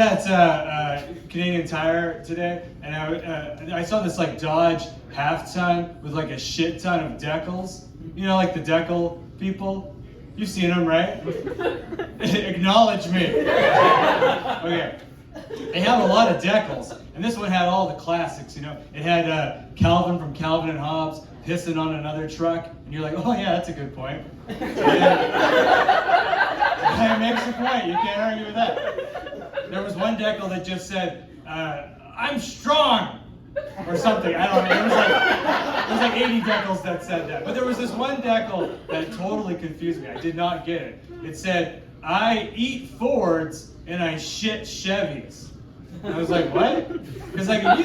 at Canadian Tire today, and I saw this like Dodge half-ton with like a shit ton of decals. You know, like the decal people. You've seen them, right? Acknowledge me. Okay. They have a lot of decals, and this one had all the classics. You know, it had Calvin from Calvin and Hobbes pissing on another truck, and you're like, oh yeah, that's a good point. It makes a point. You can't argue with that. There was one decal that just said, I'm strong, or something. I don't know. There was like 80 decals that said that. But there was this one decal that totally confused me. I did not get it. It said, I eat Fords and I shit Chevys. And I was like, what? Because like if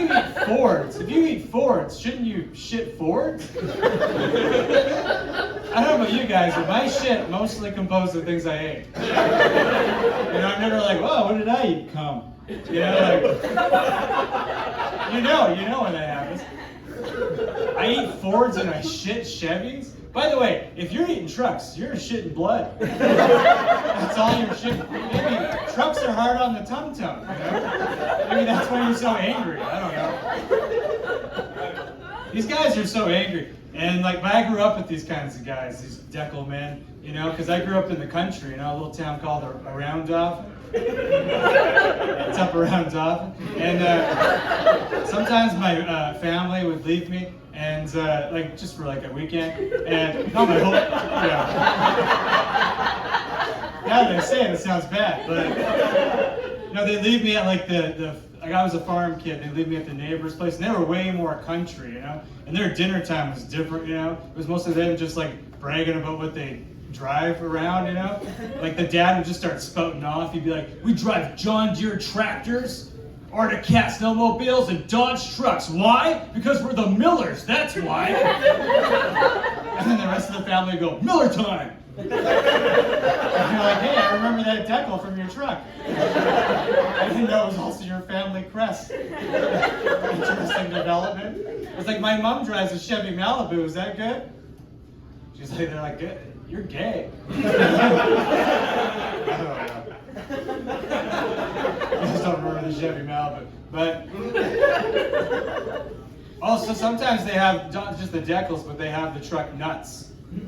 you eat Fords, shouldn't you shit Fords? I don't know about you guys, but my shit mostly composed of things I ate. You know, I'm never like, whoa, what did I eat? Cum. You know, like, you know when that happens. I eat Fords and I shit Chevys. By the way, if you're eating trucks, you're shitting blood. That's all you're shitting. Maybe trucks are hard on the tum-tum, you know? Maybe that's why you're so angry. I don't know. These guys are so angry. And like, I grew up with these kinds of guys, these decal men, you know, because I grew up in the country, you know, a little town called around Dauphin. It's up around Dauphin. And sometimes my family would leave me, and like just for like a weekend, and not my whole, yeah. Now that I say it, it sounds bad, but you know, they leave me at like like I was a farm kid. They leave me at the neighbor's place, and they were way more country, you know. And their dinner time was different, you know. It was mostly them just like bragging about what they drive around, you know. Like the dad would just start spouting off. He'd be like, "We drive John Deere tractors, Arctic Cat snowmobiles, and Dodge trucks. Why? Because we're the Millers. That's why." And then the rest of the family would go, "Miller time." And you're like, "Hey, I remember that decal from your truck." I didn't know it was also your family crest. Interesting development. It's like, my mom drives a Chevy Malibu. Is that good? She's like, they're like, good. You're gay. I don't know. I just don't remember the Chevy Malibu. But also sometimes they have not just the decals, but they have the truck nuts.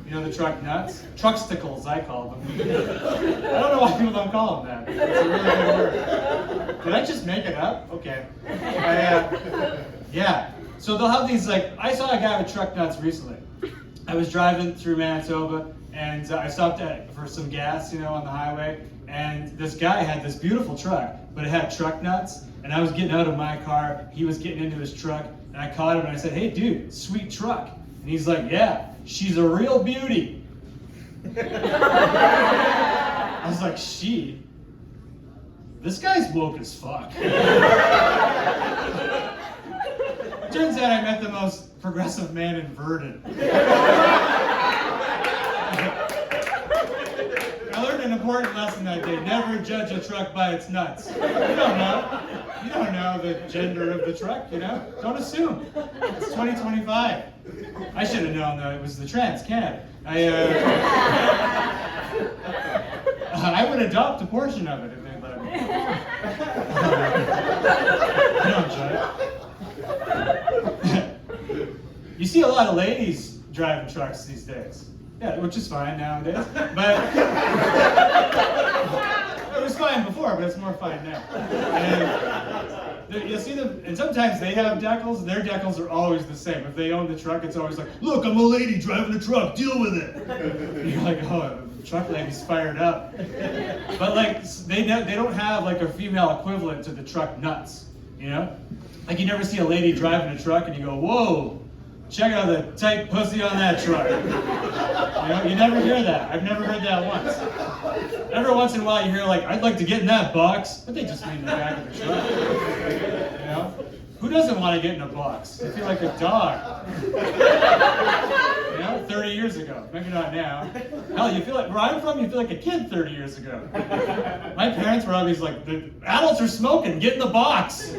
You know the truck nuts? Trucksticles, I call them. I don't know why people don't call them that. It's a really good word. Did I just make it up? Okay. Yeah. So they'll have these, like, I saw a guy with truck nuts recently. I was driving through Manitoba, and I stopped for some gas, you know, on the highway. And this guy had this beautiful truck, but it had truck nuts. And I was getting out of my car. He was getting into his truck, and I caught him and I said, "Hey, dude, sweet truck." And he's like, "Yeah, she's a real beauty." I was like, "She? This guy's woke as fuck." Turns out I met the most progressive man in Verdon. I learned an important lesson that day. Never judge a truck by its nuts. You don't know. You don't know the gender of the truck, you know? Don't assume. It's 2025. I should have known though, it was the trans cat. I would adopt a portion of it if they let me. I don't judge. You see a lot of ladies driving trucks these days. Yeah, which is fine nowadays. But it was fine before, but it's more fine now. And you'll see them, and sometimes they have decals, and their decals are always the same. If they own the truck, it's always like, "Look, I'm a lady driving a truck, deal with it." And you're like, oh, the truck lady's fired up. But like, they don't have like a female equivalent to the truck nuts, you know? Like you never see a lady driving a truck and you go, "Whoa, check out the tight pussy on that truck." You know, you never hear that. I've never heard that once. Every once in a while you hear like, "I'd like to get in that box," but they just mean the back of the truck. You know? Who doesn't want to get in a box? They feel like a dog. You know, 30 years ago. Maybe not now. Hell, you feel like, where I'm from, you feel like a kid 30 years ago. My parents were always like, "The adults are smoking, get in the box." They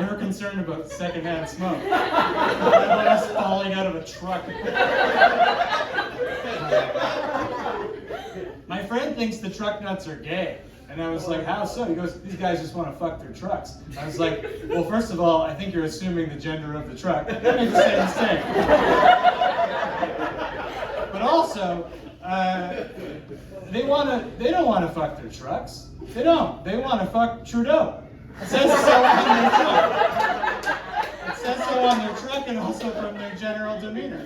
were concerned about secondhand smoke. About us falling out of a truck. My friend thinks the truck nuts are gay. And I was like, how so? He goes, these guys just want to fuck their trucks. I was like, well, first of all, I think you're assuming the gender of the truck. Let me just say the same. But also, they don't want to fuck their trucks. They don't. They want to fuck Trudeau. It says so on their truck. It says so on their truck and also from their general demeanor.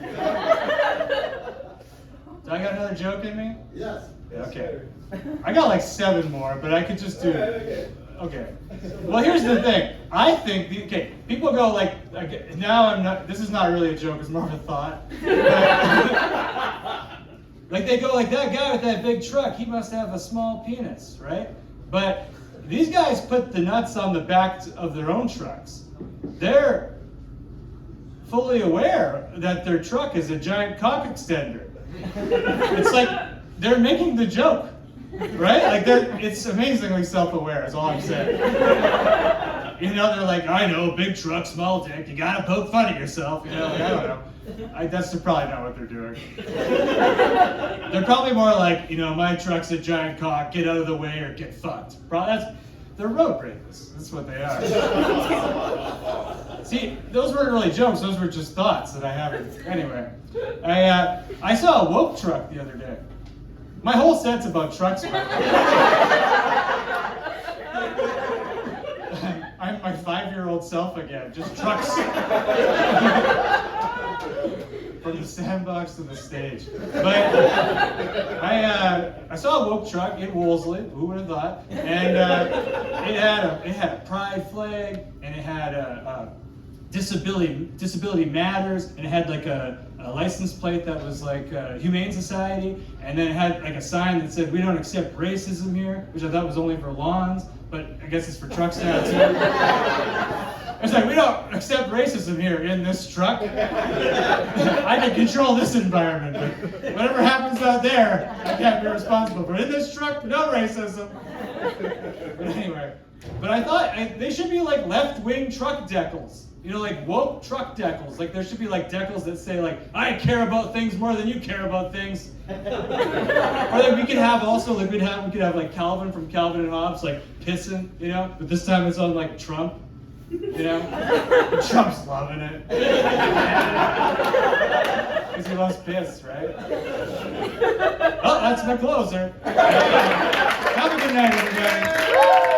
Do I got another joke in me? Yes. Okay. I got like 7 more, but I could just do. Okay. Well, here's the thing. I think people go like now I'm not. This is not really a joke. It's more of a thought. Like they go like, that guy with that big truck, he must have a small penis, right? But these guys put the nuts on the back of their own trucks. They're fully aware that their truck is a giant cock extender. It's like they're making the joke, right? Like it's amazingly self-aware is all I'm saying. You know, they're like, I know, big truck, small dick, you gotta poke fun at yourself, you know, like, I don't know. That's probably not what they're doing. They're probably more like, you know, my truck's a giant cock, get out of the way or get fucked. They're road rapists, that's what they are. See, those weren't really jokes, those were just thoughts that I haven't. Anyway, I saw a woke truck the other day. My whole set's about trucks. I'm my 5-year-old self again, just trucks. From the sandbox to the stage. But I saw a woke truck in Wolseley, who would have thought? And it had a pride flag, and it had a disability matters, and it had like a license plate that was like Humane Society, and then it had like a sign that said, we don't accept racism here, which I thought was only for lawns, but I guess it's for trucks now too. It's like, we don't accept racism here in this truck. I can control this environment, but whatever happens out there, I can't be responsible for. In this truck, no racism. But anyway, but I thought they should be like left-wing truck decals. You know, like woke truck decals. Like there should be like decals that say like, I care about things more than you care about things. Or like we could have also like we could have like Calvin from Calvin and Hobbes like pissing, you know, but this time it's on like Trump. You know? Trump's loving it. Because he loves piss, right? Oh, that's my closer. Have a good night, everybody.